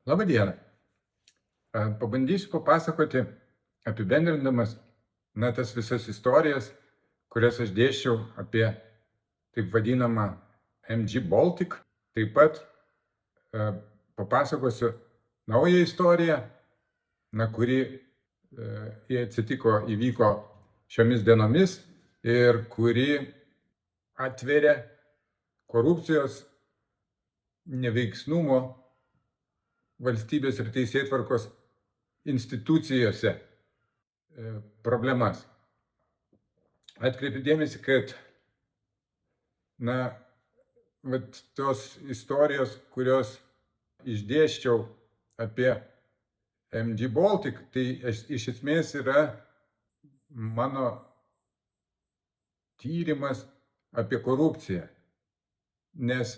Labą dieną. Pabandysiu papasakoti, apibendrindamas, tas visas istorijas, kurias aš dėsčiau apie taip vadinamą MG Baltic. Taip pat papasakosiu naują istoriją, kuri įvyko šiomis dienomis ir kuri atveria korupcijos, neveiksnumo valstybės ir teisėtvarkos institucijose problemas. Atkreipiu dėmesį, kad tos istorijos, kurios išdėsčiau apie MG Baltic, tai iš esmės yra mano tyrimas apie korupciją. Nes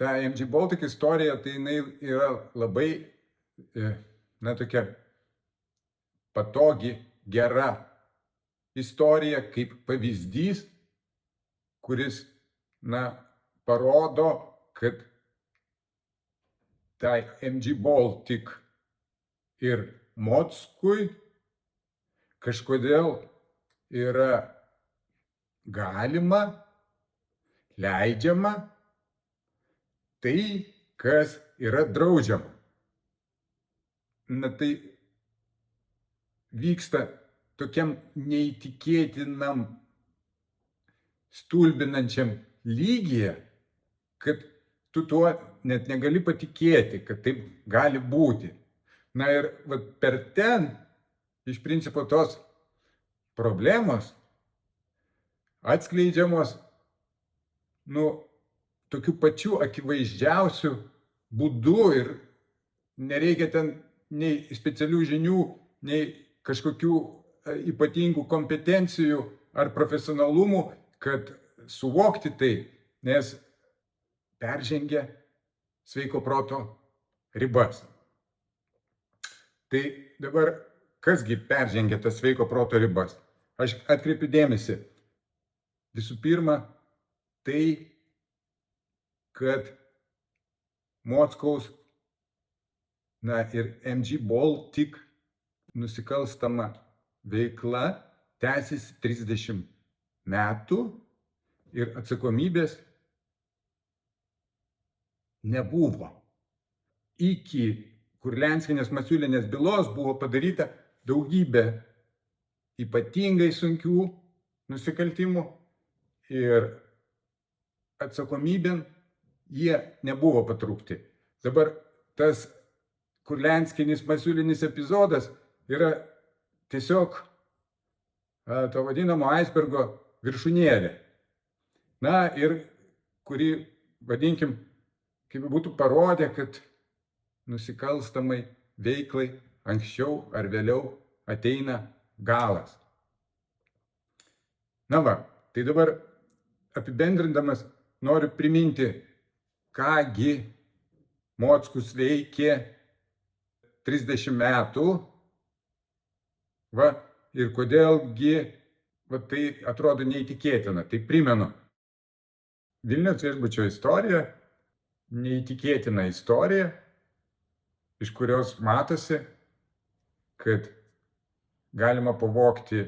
ta MG Baltic istorija, tai jinai yra labai, tokia patogi, gera istorija, kaip pavyzdys, kuris, parodo, kad tai MG Baltic ir Mockui kažkodėl yra galima, leidžiama tai, kas yra draudžiama. Tai vyksta tokiam neįtikėtinam, stulbinančiam lygyje, kad tu tuo net negali patikėti, kad taip gali būti. Ir per ten, iš principo, tos problemos atskleidžiamos, tokiu pačiu akivaizdžiausiu būdu ir nereikia ten nei specialių žinių, nei kažkokių ypatingų kompetencijų ar profesionalumų, kad suvokti tai, nes peržengia sveiko proto ribas. Tai dabar, kasgi peržengia tas sveiko proto ribas? Aš atkreipiu dėmesį. Visų pirma, tai, kad Mockaus ir MG Baltic nusikalstama veikla tęsiasi 30 metų ir atsakomybės nebuvo. Iki Kurlianskienės Masiulienės bylos buvo padaryta daugybė ypatingai sunkių nusikaltimų ir atsakomybėn jie nebuvo patraukti. Dabar tas Kurlianskienės Masiulienės epizodas yra tiesiog to vadinamo aisbergo viršūnėlė. Ir kuri, vadinkim, kaip būtų parodė, kad nusikalstamai veiklai anksčiau ar vėliau ateina galas. Tai dabar apibendrindamas noriu priminti, kągi Mockus veikė 30 metų ir kodėlgi tai atrodo neįtikėtina. Tai primenu, Vilniaus viešbučio istorija, neįtikėtina istorija, iš kurios matosi, kad galima pavogti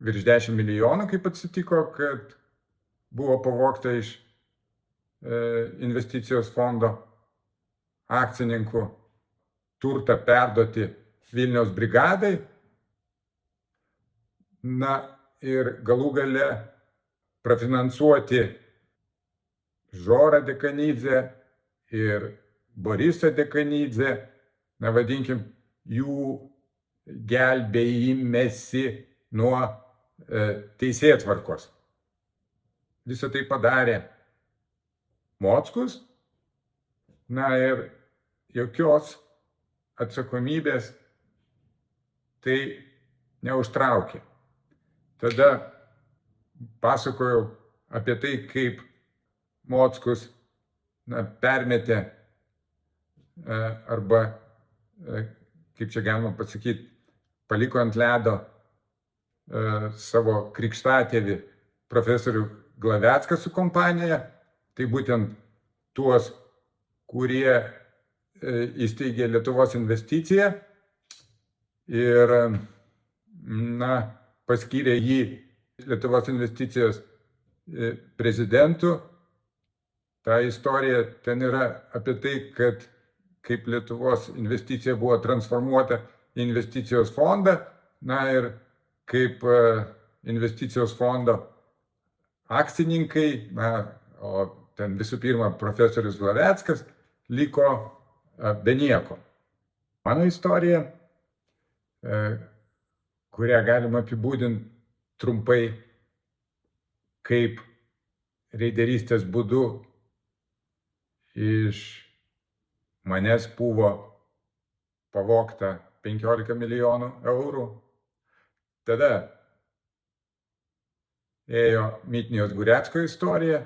virš 10 milijonų, kaip atsitiko, kad buvo pavogta iš investicijos fondo akcininkų turtą perduoti Vilniaus brigadai. Ir galų gale prafinansuoti Žorą Dekanidzę ir Borisą Dekanidzę, vadinkim, jų gelbėjimesi nuo teisėtvarkos. Visą tai padarė Mockus, ir jokios atsakomybės tai neužtraukė. Tada pasakojau apie tai, kaip Mockus permetė arba, kaip čia galima pasakyti, paliko ant ledo savo krikštatėvį profesorių Glavecką su kompanija, tai būtent tuos, kurie įsteigė Lietuvos investiciją ir paskyrė jį Lietuvos investicijos prezidentu. Ta istorija ten yra apie tai, kad kaip Lietuvos investicija buvo transformuota į investicijos fondą, ir kaip investicijos fondo akcininkai, o ten visų pirma profesorius Glaveckas, liko be nieko. Mano istorija, kurią galima apibūdinti trumpai kaip reiderystės būdu iš manęs buvo pavogta 15 milijonų eurų. Tada ėjo Mitnijos Gurecko istorija,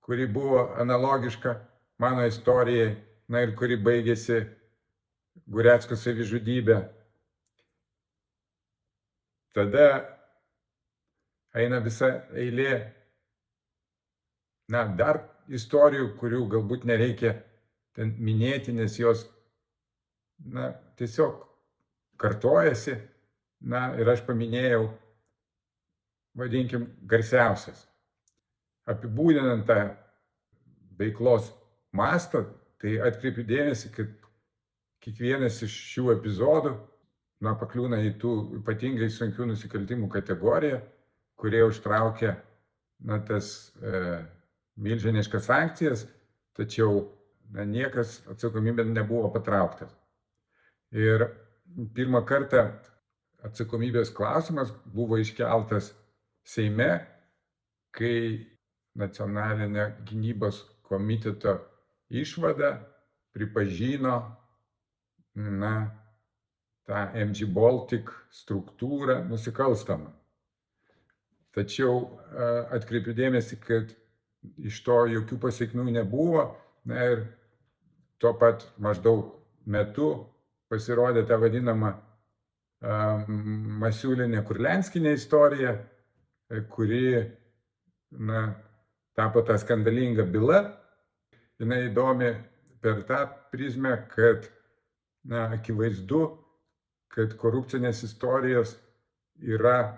kuri buvo analogiška mano istorijai, ir kuri baigėsi Gurecko savižudybė. Tada eina visa eilė, dar istorijų, kurių galbūt nereikia ten minėti, nes jos, tiesiog kartojasi, ir aš paminėjau, vadinkim, garsiausias. Apibūdinant tą veiklos mastą, tai atkreipiu dėmesį, kad kiekvienas iš šių epizodų pakliūna į tų ypatingai sunkių nusikaltimų kategoriją, kurie užtraukia tas milžiniškas sankcijas, tačiau niekas atsakomybėn nebuvo patrauktas. Ir pirmą kartą atsakomybės klausimas buvo iškeltas Seime, kai Nacionalinio gynybos komiteto išvada pripažino tą MG Baltic struktūrą nusikalstamą. Tačiau atkreipiu dėmesį, kad iš to jokių pasekmių nebuvo, ir tuo pat maždaug metu pasirodė ta vadinama Masiulinė Kurlianskinė istorija, kuri tapo tą skandalingą bylą. Jinai įdomi per tą prizmę, kad akivaizdu, kad korupcinės istorijos yra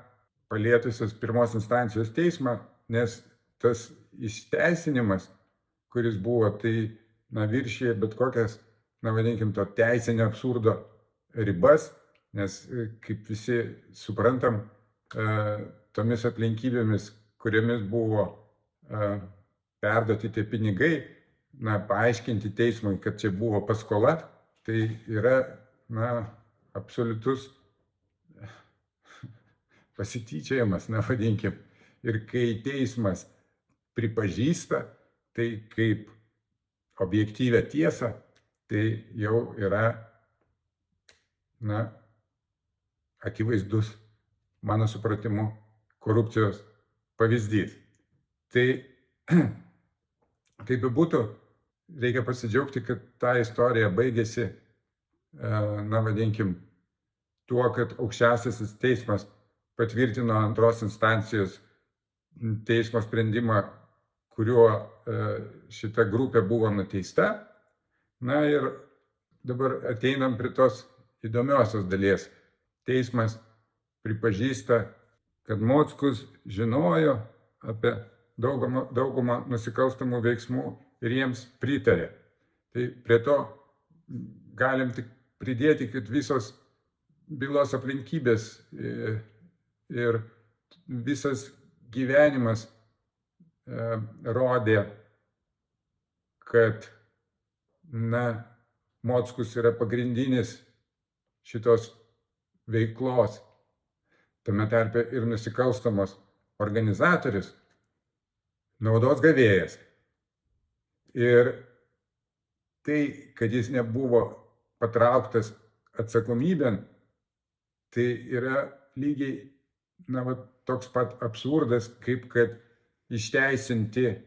palietusios pirmos instancijos teismą, nes tas išteisinimas, kuris buvo, tai viršyje bet kokias, vadinkim, to teisinio absurdo ribas, nes kaip visi suprantam, tomis aplinkybėmis, kuriomis buvo perduoti tie pinigai, paaiškinti teismui, kad čia buvo paskola, tai yra absoliutus pasityčiojimas, vadinkim. Ir kai teismas pripažįsta tai kaip objektyvią tiesą, tai jau yra akivaizdus, mano supratimu, korupcijos pavyzdys. Tai kaip bebūtų, reikia pasidžiaugti, kad ta istorija baigėsi, vadinkim, tuo, kad aukščiausiasis teismas patvirtino antros instancijos teismo sprendimą, kuriuo šita grupė buvo nuteista. Ir dabar ateinam prie tos įdomiosios dalies. Teismas pripažįsta, kad Mockus žinojo apie daugumą nusikalstamų veiksmų ir jiems pritarė. Tai prie to galim tik pridėti, kad visos bylos aplinkybės ir visas gyvenimas rodė, kad Mockus yra pagrindinis šitos veiklos, tame tarpe ir nusikalstamos organizatorius, naudos gavėjas. Ir tai, kad jis nebuvo patrauktas atsakomybėn, tai yra lygiai toks pat absurdas, kaip kad išteisinti,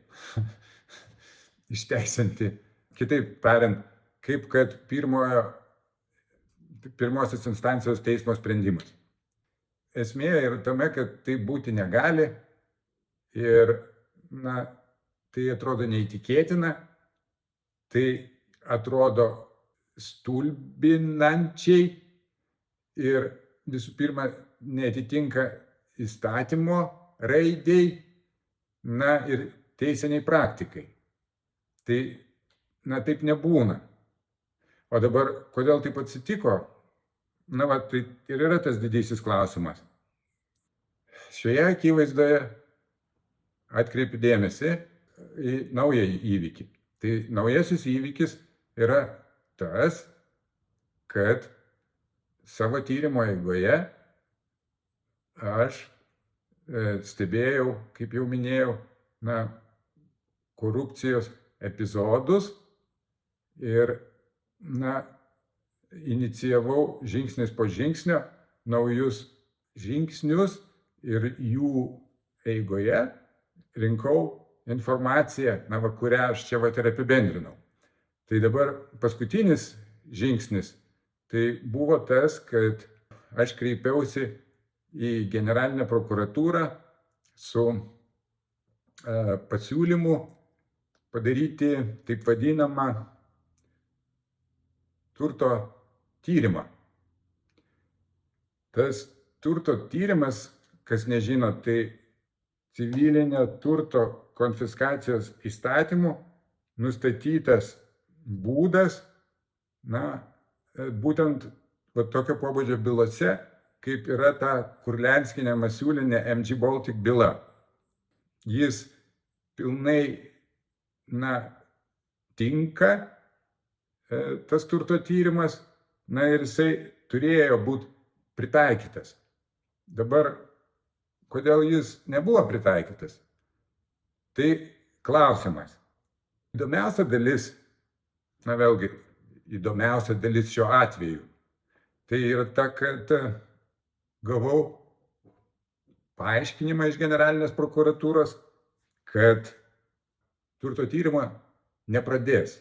kitaip tariant, kaip kad pirmosios instancijos teismo sprendimas. Esmė yra tame, kad tai būti negali ir tai atrodo neįtikėtina. Tai atrodo stulbinančiai ir visų pirma neatitinka įstatymo raidei, na ir teisiniai praktikai. Tai, na, taip nebūna. O dabar, kodėl taip atsitiko? Na, va, tai ir yra tas didysis klausimas. Šioje akivaizdoje atkreipiu dėmesį į naująjį įvykį. Tai naujasis įvykis yra tas, kad savo tyrimo eigoje aš stebėjau, kaip jau minėjau, na, korupcijos epizodus ir, na, inicijavau žingsnis po žingsnio naujus žingsnius ir jų eigoje rinkau informaciją, na, va, kurią aš čia vat ir apibendrinau. Tai dabar paskutinis žingsnis tai buvo tas, kad aš kreipiausi į generalinę prokuratūrą su pasiūlymu padaryti taip vadinamą turto tyrimą. Tas turto tyrimas, kas nežino, tai civilinio turto konfiskacijos įstatymų nustatytas būdas, na, būtent va, tokio pobūdžio bylose, kaip yra ta Kurlianskienė Masiulinė MG Baltic byla. Jis pilnai, na, tinka, tas turto tyrimas, na ir jisai turėjo būti pritaikytas. Dabar, kodėl jis nebuvo pritaikytas? Tai klausimas. Įdomiausia dalis, na vėlgi, įdomiausia dalis šiuo atveju, tai yra ta, kad gavau paaiškinimą iš generalinės prokuratūros, kad turto tyrimo nepradės.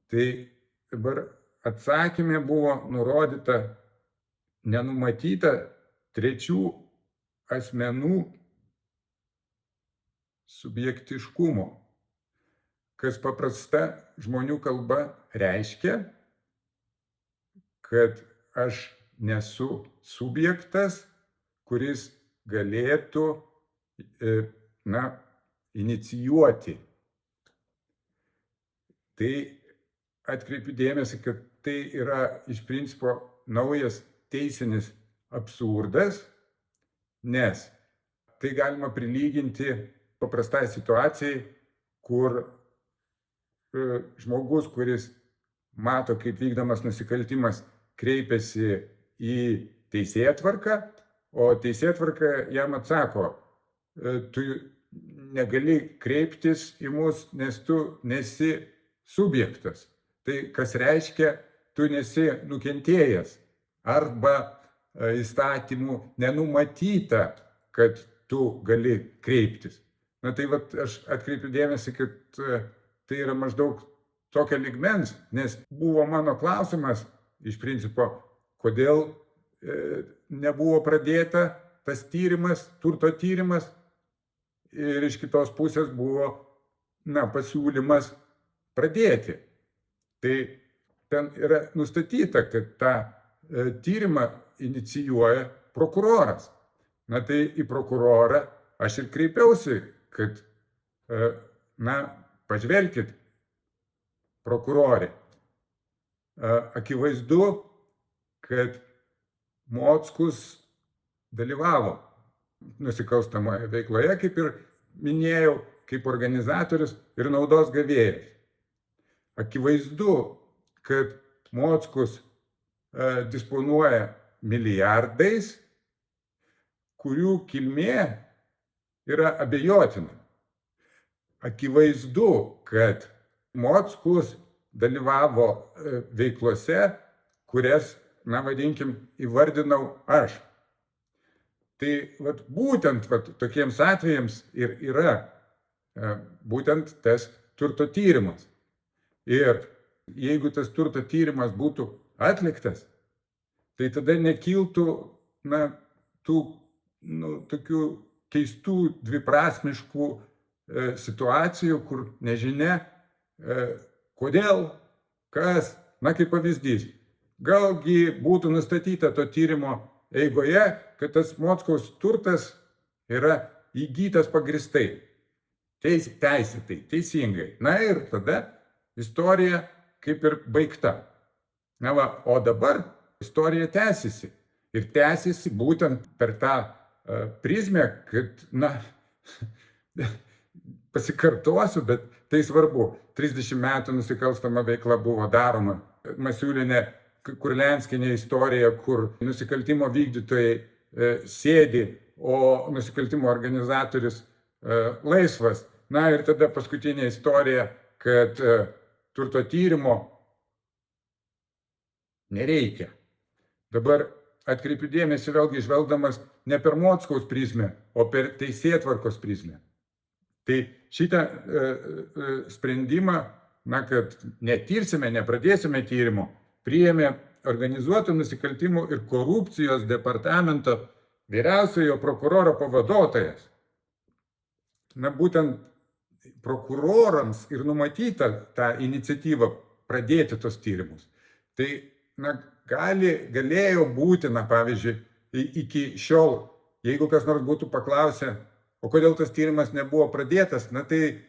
Tai dabar atsakyme buvo nurodyta nenumatyta trečių asmenų subjektiškumo, kas paprasta žmonių kalba reiškia, kad aš nesu subjektas, kuris galėtų, na, inicijuoti. Tai atkreipiu dėmesį, kad tai yra iš principo naujas teisinis absurdas, nes tai galima prilyginti paprastai situacijai, kur žmogus, kuris mato, kaip vykdomas nusikaltimas, kreipiasi į teisėtvarką, o teisėtvarka jam atsako, tu negali kreiptis į mus, nes tu nesi subjektas. Tai kas reiškia, tu nesi nukentėjęs arba įstatymų nenumatyta, kad tu gali kreiptis. Na tai vat, aš atkreipiu dėmesį, kad tai yra maždaug tokio lygmens, nes buvo mano klausimas iš principo, kodėl nebuvo pradėta tas tyrimas, turto tyrimas, ir iš kitos pusės buvo, na, pasiūlymas pradėti. Tai ten yra nustatyta, kad tą tyrimą inicijuoja prokuroras. Na tai į prokurorą aš ir kreipiausi, kad, na, pažvelkit, prokurorė. Akivaizdu, kad Mockus dalyvavo nusikalstamoje veikloje, kaip ir minėjau, kaip organizatorius ir naudos gavėjas. Akivaizdu, kad Mockus disponuoja milijardais, kurių kilmė yra abejotina. Akivaizdu, kad Mockus dalyvavo veiklose, kurias, na, vadinkim, įvardinau aš. Tai vat, būtent vat, tokiems atvejams ir yra būtent tas turto tyrimas. Ir jeigu tas turto tyrimas būtų atliktas, tai tada nekiltų, na, tų, nu, tokių keistų dviprasmiškų situacijų, kur nežinia, Kodėl? Kas? Na, kaip pavyzdys. Galgi būtų nustatyta to tyrimo eigoje, kad tas Mockaus turtas yra įgytas pagristai, teisėtai, teisingai. Na ir tada istorija kaip ir baigta. Na va, o dabar istorija tęsiasi. Ir tęsiasi būtent per tą prizmę, kad, na, pasikartosiu, bet tai svarbu. 30 metų nusikalstama veikla buvo daroma. Masiulinė, Kurlianskienė istorija, kur nusikaltimo vykdytojai sėdi, o nusikaltimo organizatorius laisvas. Na ir tada paskutinė istorija, kad turto tyrimo nereikia. Dabar atkreipiu dėmesį vėlgi žvelgdamas ne per Mockaus prizmę, o per teisėtvarkos prizmę. Tai šitą sprendimą, na, kad netirsime, nepradėsime tyrimo, priėmė organizuotų nusikaltimų ir korupcijos departamento vyriausiojo prokuroro pavaduotojas. Na, būtent prokurorams ir numatyta tą iniciatyvą pradėti tos tyrimus. Tai, na, galėjo būti, na, pavyzdžiui, iki šiol, jeigu kas nors būtų paklausę, o kodėl tas tyrimas nebuvo pradėtas, na tai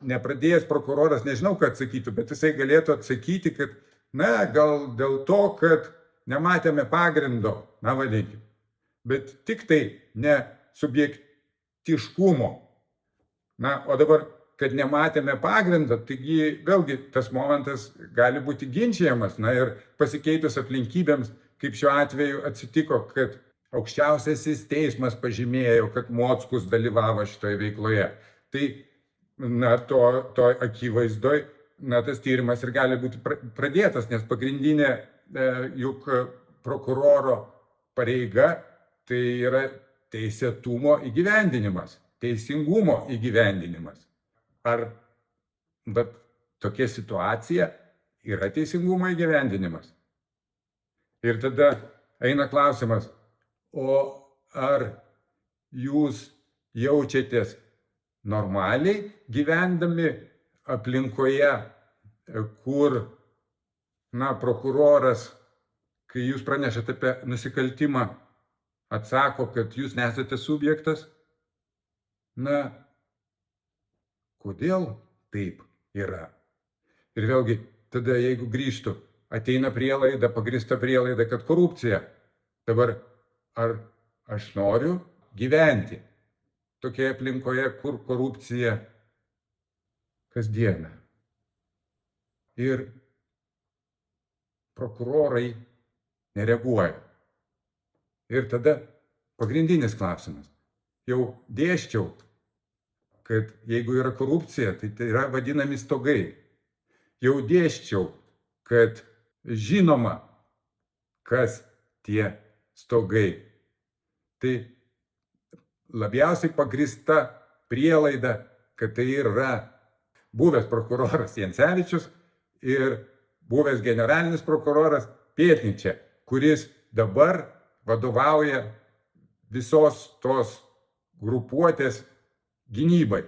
nepradėjęs prokuroras, nežinau, ką atsakytų, bet jisai galėtų atsakyti, kad, na, gal dėl to, kad nematėme pagrindo, na, vadinkim, bet tik tai ne subjektiškumo. Na, o dabar, kad nematėme pagrindo, taigi vėlgi tas momentas gali būti ginčiamas, na ir pasikeitus aplinkybėms, kaip šiuo atveju atsitiko, kad Aukščiausiasis teismas pažymėjo, kad Mockus dalyvavo šitoje veikloje. Tai, na, to akivaizdoj, na, tas tyrimas ir gali būti pradėtas, nes pagrindinė juk prokuroro pareiga tai yra teisėtumo įgyvendinimas, teisingumo įgyvendinimas. Ar bet tokia situacija yra teisingumo įgyvendinimas? Ir tada eina klausimas, o ar jūs jaučiatės normaliai gyvendami aplinkoje, kur, na, prokuroras, kai jūs pranešate apie nusikaltimą, atsako, kad jūs nesate subjektas? Na, kodėl taip yra? Ir vėlgi, tada jeigu grįžtų, ateina prielaida, pagrįsta prielaida, kad korupcija. Dabar, ar aš noriu gyventi tokioje aplinkoje, kur korupcija kasdieną? Ir prokurorai nereaguoja. Ir tada pagrindinis klausimas. Jau dėsčiau, kad jeigu yra korupcija, tai yra vadinami stogai. Jau dėsčiau, kad žinoma, kas tie stogai. Tai labiausiai pagrįsta prielaida, kad tai yra buvęs prokuroras Jancevičius ir buvęs generalinis prokuroras Pietnyčia, kuris dabar vadovauja visos tos grupuotės gynybai.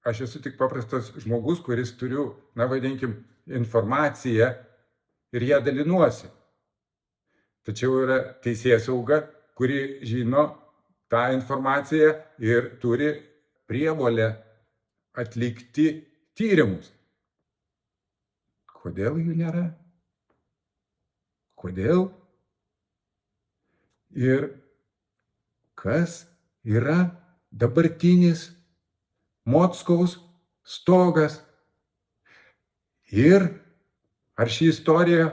Aš esu tik paprastas žmogus, kuris turiu, na, vadinkim, informaciją ir ją dalinuosi. Tačiau yra teisėsauga, kuri žino tą informaciją ir turi prievolę atlikti tyrimus. Kodėl jų nėra? Kodėl? Ir kas yra dabartinis Mockaus stogas? Ir ar ši istorija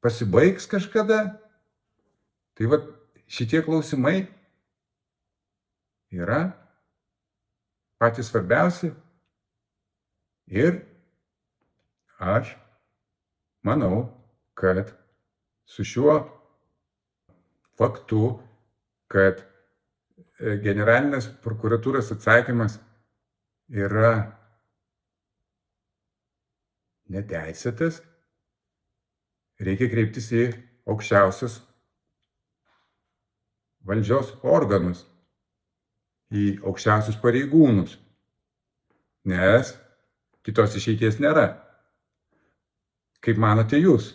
pasibaigs kažkada? Tai va, šitie klausimai yra patys svarbiausi. Ir aš manau, kad su šiuo faktu, kad generalinės prokuratūros atsakymas yra neteisėtas, reikia kreiptis į aukščiausius valdžios organus, į aukščiausius pareigūnus, nes kitos išeities nėra. Kaip manote jūs?